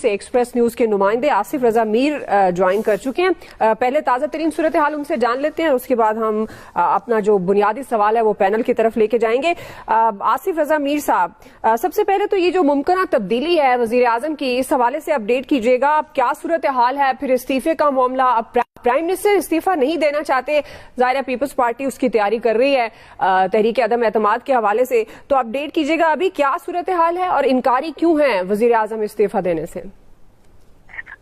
से express news के नुमाइंदे आसिफ रजा मीर ज्वाइन कर चुके हैं। पहले ताज़ा तरीन सूरत हाल उनसे जान लेते हैं, उसके बाद हम अपना जो बुनियादी सवाल है वो पैनल की तरफ लेके जाएंगे। आसिफ रजा मीर साहब, सबसे पहले तो ये जो मुमकिन तब्दीली है वजीर आजम की, इस हवाले से अपडेट कीजिएगा। अब क्या सूरत हाल है, फिर इस्तीफे का मामला, अब प्राइम मिनिस्टर इस्तीफा नहीं देना चाहते, ज़ाहिर पीपल्स पार्टी उसकी तैयारी कर रही है तहरीक अदम एतमाद के हवाले से, तो अपडेट कीजिएगा अभी क्या सूरत हाल है और इनकारी क्यों है वजीर आजम इस्तीफा देने से।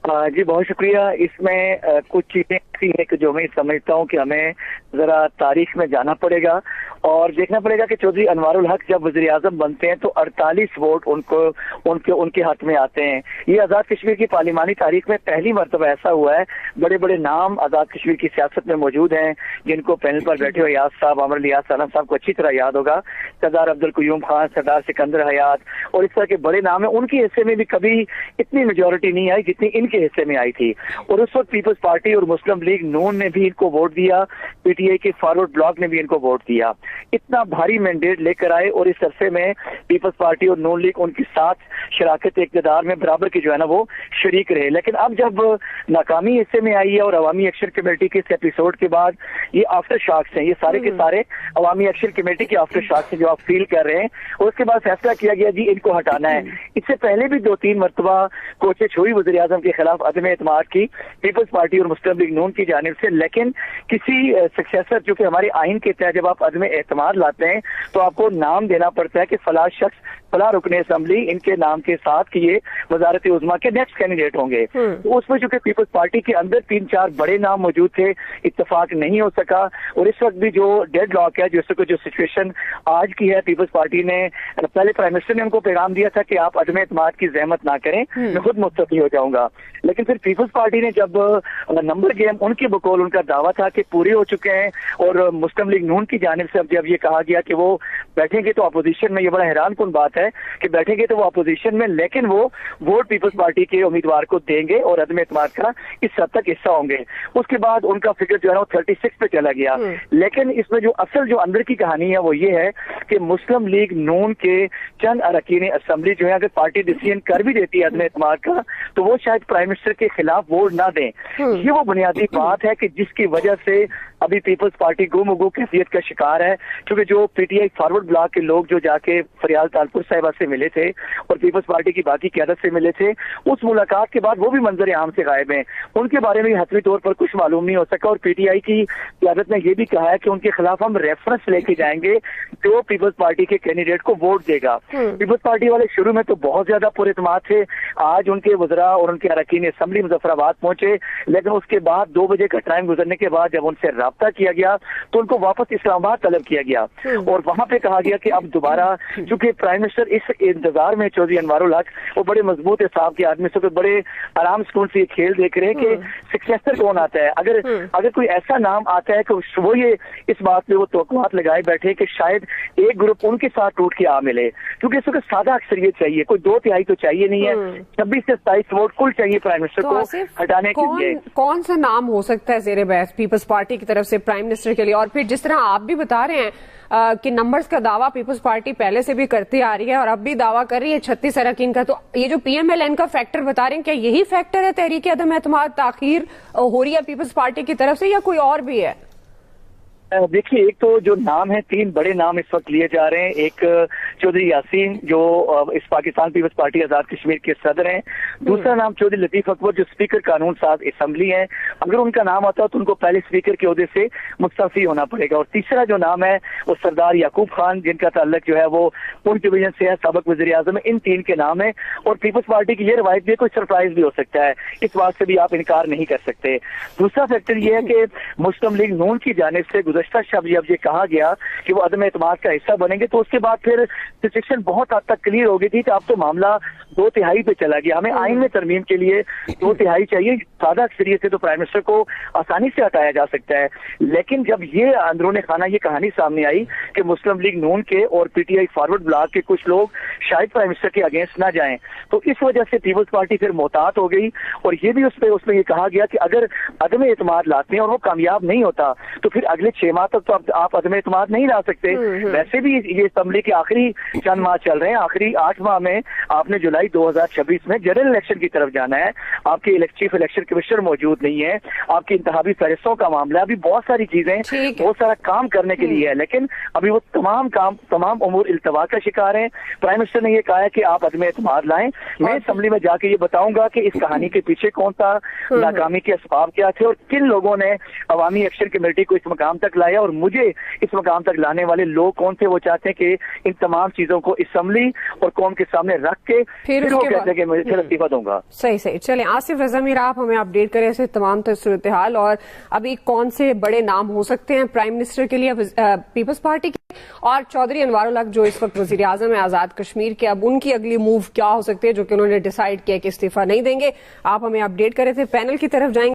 जी बहुत शुक्रिया। इसमें कुछ चीजें ऐसी हैं कि जो मैं समझता हूँ कि हमें जरा तारीख में जाना पड़ेगा और देखना पड़ेगा कि चौधरी अनवारुल हक जब वजीर आजम बनते हैं तो 48 वोट उनके हाथ में आते हैं। ये आजाद कश्मीर की पार्लिमानी तारीख में पहली मरतबा ऐसा हुआ है। बड़े बड़े नाम आजाद कश्मीर की सियासत में मौजूद हैं जिनको पैनल पर बैठे हुए याद साहब, अमर लियाज सालम साहब को अच्छी तरह याद होगा, सरदार अब्दुल कयूम खान, सरदार सिकंदर हयात और इस तरह के बड़े नाम है। उनके हिस्से में भी कभी इतनी मेजोरिटी नहीं आई जितनी इनके हिस्से में आई थी और उस वक्त पीपल्स पार्टी और मुस्लिम लीग नून ने भी इनको वोट दिया, पीटीआई के फॉरवर्ड ब्लॉक ने भी इनको वोट दिया। इतना भारी मैंडेट लेकर आए और इस अरसे में पीपल्स पार्टी और नून लीग उनके साथ शराकत इक़्तिदार में बराबर की जो है ना वो शरीक रहे। लेकिन अब जब नाकामी हिस्से में आई है और अवामी एक्शन कमेटी के इस एपिसोड के बाद ये आफ्टर शॉक्स हैं, ये सारे के सारे अवामी एक्शन कमेटी के आफ्टर शॉक्स हैं जो आप फील कर रहे हैं और उसके बाद फैसला किया गया जी इनको हटाना है। इससे पहले भी 2-3 मरतबा कोशिश हुई वज़ीर आज़म के खिलाफ अदम एतमाद की पीपल्स पार्टी और मुस्लिम लीग नून की जानिब से, लेकिन किसी सक्सेसर, जो कि हमारे आइन के तहत जब आप अदम एतमाद लाते हैं तो आपको नाम देना पड़ता है कि फला शख्स फला रुकने असम्बली इनके नाम के साथ कि ये वजारत उज़्मा के नेक्स्ट कैंडिडेट होंगे। तो उसमें चूंकि पीपल्स पार्टी के अंदर 3-4 बड़े नाम मौजूद थे, इत्तेफाक नहीं हो सका और इस वक्त भी जो डेड लॉक है, जो सिचुएशन आज की है, पीपल्स पार्टी ने पहले प्राइम मिनिस्टर ने उनको पैगाम दिया था कि आप अदम एतमाद की जहमत ना करें, मैं खुद मुस्तफी हो जाऊंगा। लेकिन फिर पीपल्स पार्टी ने जब नंबर गेम उनके बकौल उनका दावा था कि पूरे हो चुके हैं और मुस्लिम लीग नून की जानिब से अब जब ये कहा गया कि वो बैठेंगे तो अपोजिशन में, ये बड़ा हैरान कुन बात है कि बैठेंगे तो वो अपोजिशन में लेकिन वो वोट पीपल्स पार्टी के उम्मीदवार को देंगे और अदम एतमाद का इस हद तक हिस्सा होंगे। उसके बाद उनका फिगर जो है वो 36 पे चला गया। लेकिन इसमें जो असल जो अंदर की कहानी है वो ये है कि मुस्लिम लीग नून के चंद अरकान असेंबली जो है अगर पार्टी डिसीजन कर भी देती है अदम एतमाद का तो वो शायद प्राइम मिनिस्टर के खिलाफ वोट ना दें। ये वो बुनियादी बात है कि जिसकी वजह से अभी पीपल्स पार्टी गुमगु कैफियत का शिकार है, क्योंकि जो पीटीआई फॉरवर्ड ब्लॉक के लोग जो जाके फरियाल तालपुर साहिबा से मिले थे और पीपल्स पार्टी की बाकी क़यादत से मिले थे, उस मुलाकात के बाद वो भी मंजर आम से गायब हैं। उनके बारे में हतमी तौर पर कुछ मालूम नहीं हो सका और पीटीआई की क़यादत ने यह भी कहा है कि उनके खिलाफ हम रेफरेंस लेके जाएंगे जो पीपल्स पार्टी के कैंडिडेट को वोट देगा। पीपल्स पार्टी वाले शुरू में तो बहुत ज्यादा पुरएतमाद थे, आज उनके वज़रा और उनके अरकान असेंबली मुजफ्फराबाद पहुंचे, लेकिन उसके बाद 2 बजे का टाइम गुजरने के बाद जब उनसे राब्ता किया गया तो उनको वापस इस्लामाबाद तलब किया गया और वहां पे कहा गया कि अब दोबारा, चूंकि प्राइम मिनिस्टर इस इंतजार में चौधरी अनवारुल हक वो बड़े मजबूत हिसाब के आदमी से बड़े आराम सुकून से ये खेल देख रहे हैं कि सक्सेसर कौन आता है। अगर कोई ऐसा नाम आता है कि वो ये इस बात पे वो तवक्कुआत लगाए बैठे कि शायद एक ग्रुप उनके साथ टूट के आ मिले, क्योंकि इस वक्त सादा अक्सरियत चाहिए, कोई 2/3 तो चाहिए नहीं है, 26 से 27 वोट कुल चाहिए प्राइम मिनिस्टर को हटाने के लिए। कौन सा नाम हो सकता है ज़ेरे बहस पीपल्स पार्टी की तरफ से प्राइम मिनिस्टर के लिए? और फिर जिस तरह आप भी बता रहे हैं कि नंबर्स का दावा पीपल्स पार्टी पहले से भी करती आ रही है और अब भी दावा कर रही है 36 अरकान का, तो ये जो पीएमएलएन का फैक्टर बता रहे हैं, क्या यही फैक्टर है तहरीक अदम एतमाद ताखीर हो रही है पीपल्स पार्टी की तरफ से या कोई और भी है? देखिए, एक तो जो नाम है, 3 बड़े नाम इस वक्त लिए जा रहे हैं। एक चौधरी यासीन जो इस पाकिस्तान पीपल्स पार्टी आजाद कश्मीर के सदर हैं, दूसरा नाम चौधरी लतीफ अकबर जो स्पीकर कानून साज असेंबली हैं, अगर उनका नाम आता तो उनको पहले स्पीकर के ओहदे से मुस्तफी होना पड़ेगा। और तीसरा जो नाम है वो सरदार याकूब खान जिनका ताल्लुक जो है वो पुंछ डिवीजन से है, साबिक वज़ीर आज़म है। इन 3 के नाम है और पीपल्स पार्टी की ये रवायत भी कोई सरप्राइज भी हो सकता है, इस बात से भी आप इनकार नहीं कर सकते। दूसरा फैक्टर ये है कि मुस्लिम लीग नून की जानिब से गुज़श्ता शब जब ये कहा गया कि वो अदम एतमाद का हिस्सा बनेंगे तो उसके बाद फिर सिचुएशन बहुत हद तक क्लियर हो गई थी कि अब तो मामला 2/3 पे चला गया। हमें आइन में तरमीम के लिए 2/3 चाहिए, सादा अक्सरियत से तो प्राइम मिनिस्टर को आसानी से हटाया जा सकता है। लेकिन जब ये अंदरूनी खाना ये कहानी सामने आई कि मुस्लिम लीग नून के और पीटीआई फॉरवर्ड ब्लॉक के कुछ लोग शायद प्राइम मिनिस्टर के अगेंस्ट ना जाएं, तो इस वजह से पीपल्स पार्टी फिर मोहतात हो गई और ये भी उसमें ये कहा गया कि अगर अदम एतमाद लाते हैं और वो कामयाब नहीं होता तो फिर अगले 6 माह तक तो आप अदम एतमाद नहीं ला सकते। वैसे भी ये असम्बली के आखिरी चंद माह चल रहे हैं, आखिरी 8 माह में आपने जुलाई 2026 में जनरल इलेक्शन की तरफ जाना है। आपके चीफ इलेक्शन कमिश्नर मौजूद नहीं है, आपकी इंतखाबी फहरिस्तों का मामला, अभी बहुत सारी चीजें, बहुत सारा काम करने के लिए है, लेकिन अभी वो तमाम उमूर इल्तवा का शिकार हैं। प्राइम मिनिस्टर ने ये कहा है कि आप अदम एतमाद लाएं, मैं असम्बली में जाके ये बताऊंगा कि इस कहानी के पीछे कौन सा नाकामी के असबाब क्या थे और किन लोगों ने अवामी एक्शन कमेटी को इस मकाम तक लाया और मुझे इस मकाम तक लाने वाले लोग कौन थे। वो चाहते हैं कि इन तमाम चीजों को असम्बली और कौम के सामने रख के फिर वो कहते हैं कि मैं फिर इस्तीफा दूंगा। सही। चले आसिफ रजा मीर, आप हमें अपडेट करें ऐसे तमाम सूरत हाल और अभी कौन से बड़े नाम हो सकते हैं प्राइम मिनिस्टर के लिए पीपल्स पार्टी के, और चौधरी अनवारुल हक जो इस वक्त वजीर आजम है आजाद कश्मीर के, अब उनकी अगली मूव क्या हो सकती है जो कि उन्होंने डिसाइड किया कि इस्तीफा नहीं देंगे। आप हमें अपडेट करें थे, पैनल की तरफ जाएंगे।